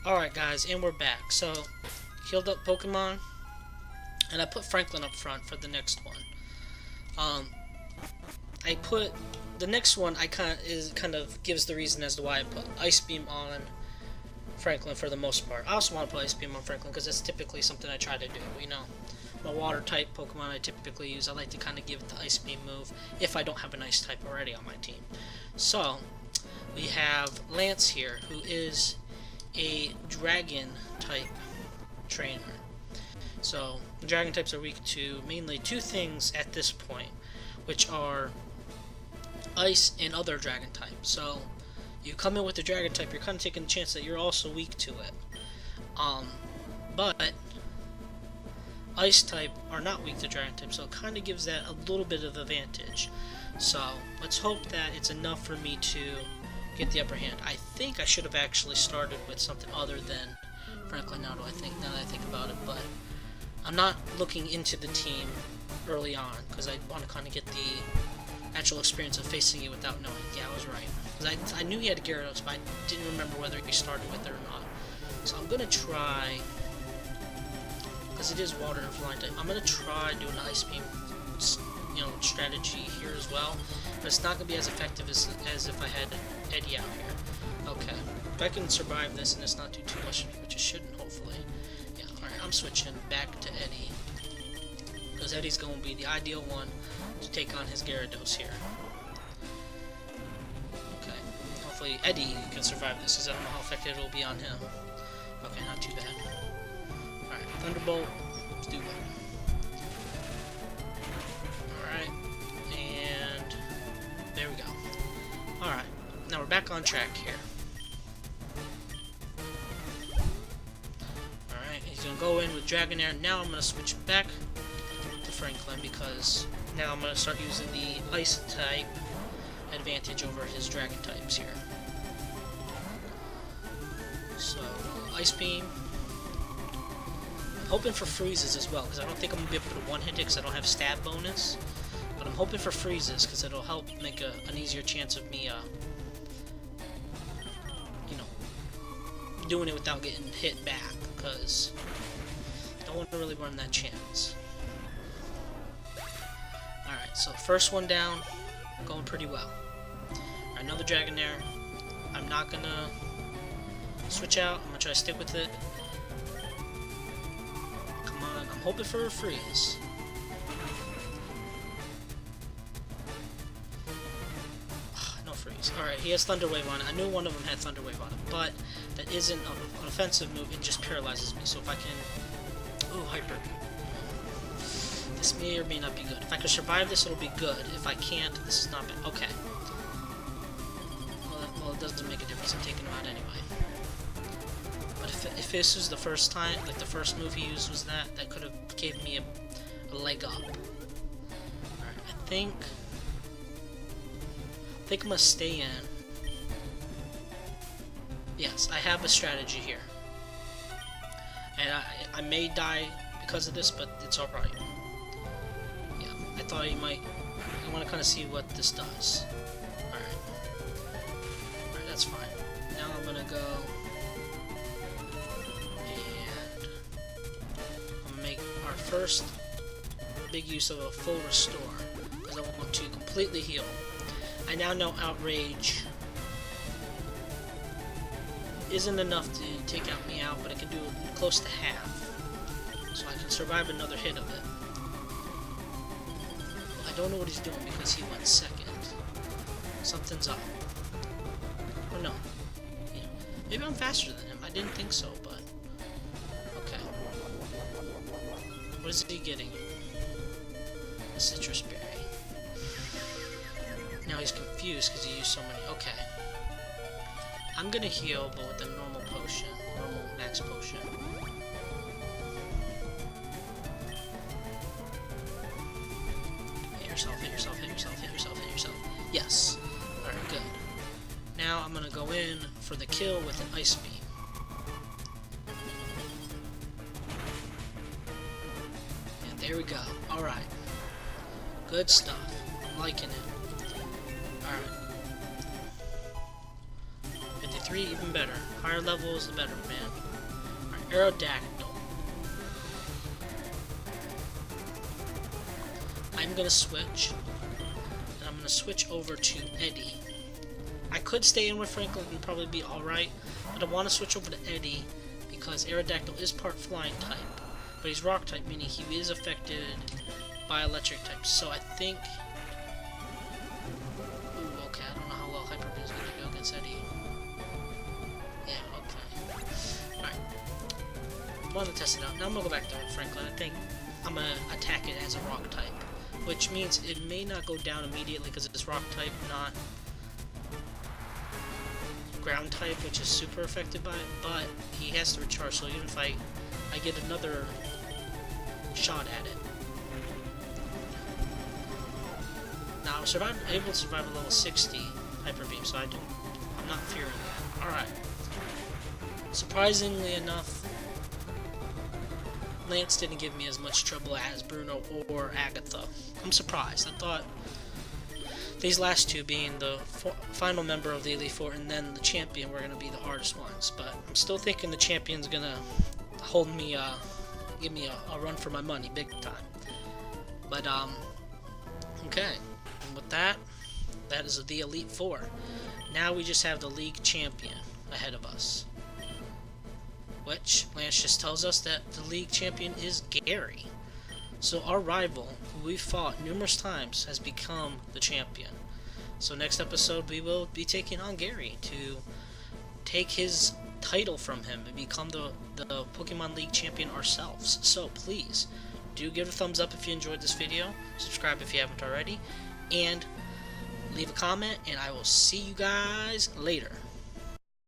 Alright guys, and we're back. So, healed up Pokemon, and I put Franklin up front for the next one. I put the next one kind of gives the reason as to why I put Ice Beam on Franklin for the most part. I also want to put Ice Beam on Franklin because that's typically something I try to do, you know. My water type Pokemon I typically use, I like to kind of give the Ice Beam move if I don't have an Ice type already on my team. So, we have Lance here, who is a Dragon type trainer. So, Dragon types are weak to mainly two things at this point, which are Ice and other Dragon types. So, you come in with the Dragon type, you're kind of taking a chance that you're also weak to it. But Ice type are not weak to Dragon type, so it kind of gives that a little bit of advantage. So, let's hope that it's enough for me to get the upper hand. I think I should have actually started with something other than Franklin now that I think about it, but I'm not looking into the team early on because I want to kind of get the actual experience of facing it without knowing. Yeah, I was right. Because I knew he had a Gyarados, but I didn't remember whether he started with it or not. So I'm going to try, because it is water and flying type, I'm going to try doing an Ice Beam, you know, strategy here as well. But it's not going to be as effective as if I had Eddie out here. Okay. If I can survive this and it's not do too much, which it shouldn't, hopefully. Yeah, alright, I'm switching back to Eddie. Because Eddie's going to be the ideal one to take on his Gyarados here. Okay. Hopefully Eddie can survive this, because I don't know how effective it will be on him. Okay, not too bad. Alright, Thunderbolt. Let's do that. Alright. And there we go. Alright. Now we're back on track here. Alright, he's going to go in with Dragonair. Now I'm going to switch back to Franklin because now I'm going to start using the Ice type advantage over his Dragon types here. So, Ice Beam. I'm hoping for freezes as well because I don't think I'm going to be able to one-hit it because I don't have stab bonus. But I'm hoping for freezes because it'll help make an easier chance of me doing it without getting hit back, because I don't want to really run that chance. Alright, so first one down, going pretty well. Alright, another Dragonair. I'm not gonna switch out, I'm gonna try to stick with it. Come on, I'm hoping for a freeze. Alright, he has Thunder Wave on it. I knew one of them had Thunder Wave on it, but that isn't an offensive move. It just paralyzes me. So if I can... Ooh, Hyper. This may or may not be good. If I can survive this, it'll be good. If I can't, this is not bad. Okay. Well, it doesn't make a difference. I'm taking him out anyway. But if this was the first time, like the first move he used was that could have gave me a leg up. Alright, I think I'm gonna stay in. Yes, I have a strategy here. And I may die because of this, but it's alright. Yeah, I thought he might... I want to kind of see what this does. Alright. Alright, that's fine. Now I'm gonna go... And... I'm gonna make our first big use of a full restore. Because I want to completely heal. I now know Outrage isn't enough to take out me out, but it can do close to half. So I can survive another hit of it. I don't know what he's doing because he went second. Something's up. Or no. Yeah. Maybe I'm faster than him. I didn't think so, but... Okay. What is he getting? A Citrus Berry. Now he's confused because he used so many. Okay. I'm gonna heal, but with a normal potion. Normal max potion. Hit yourself, hit yourself, hit yourself, hit yourself, hit yourself. Yes. Alright, good. Now I'm gonna go in for the kill with an Ice Beam. And there we go. Alright. Good stuff. I'm liking it. Alright. 3, even better. Higher levels, the better, man. Alright, Aerodactyl. I'm gonna switch. And I'm gonna switch over to Eddie. I could stay in with Franklin and probably be alright, but I want to switch over to Eddie because Aerodactyl is part flying type, but he's rock type, meaning he is affected by electric types. So I think... Ooh, okay, I don't know how well Hyper Beam is going to go against Eddie. Yeah, okay. Alright. I'm going to test it out. Now I'm going to go back to Franklin. I think I'm going to attack it as a rock type, which means it may not go down immediately because it's rock type, not ground type, which is super affected by it, but he has to recharge, so even if I get another shot at it. Now I'm able to survive a level 60 Hyper Beam, so I'm not fearing that. Alright. Surprisingly enough, Lance didn't give me as much trouble as Bruno or Agatha. I'm surprised. I thought these last two, being the final member of the Elite Four and then the champion, were going to be the hardest ones. But I'm still thinking the champion's going to hold me, give me a run for my money, big time. But, okay. And with that, that is the Elite Four. Now we just have the League Champion ahead of us. Which, Lance just tells us that the League Champion is Gary. So our rival, who we've fought numerous times, has become the champion. So next episode we will be taking on Gary to take his title from him and become the Pokemon League champion ourselves. So please, do give a thumbs up if you enjoyed this video, subscribe if you haven't already, and leave a comment, and I will see you guys later.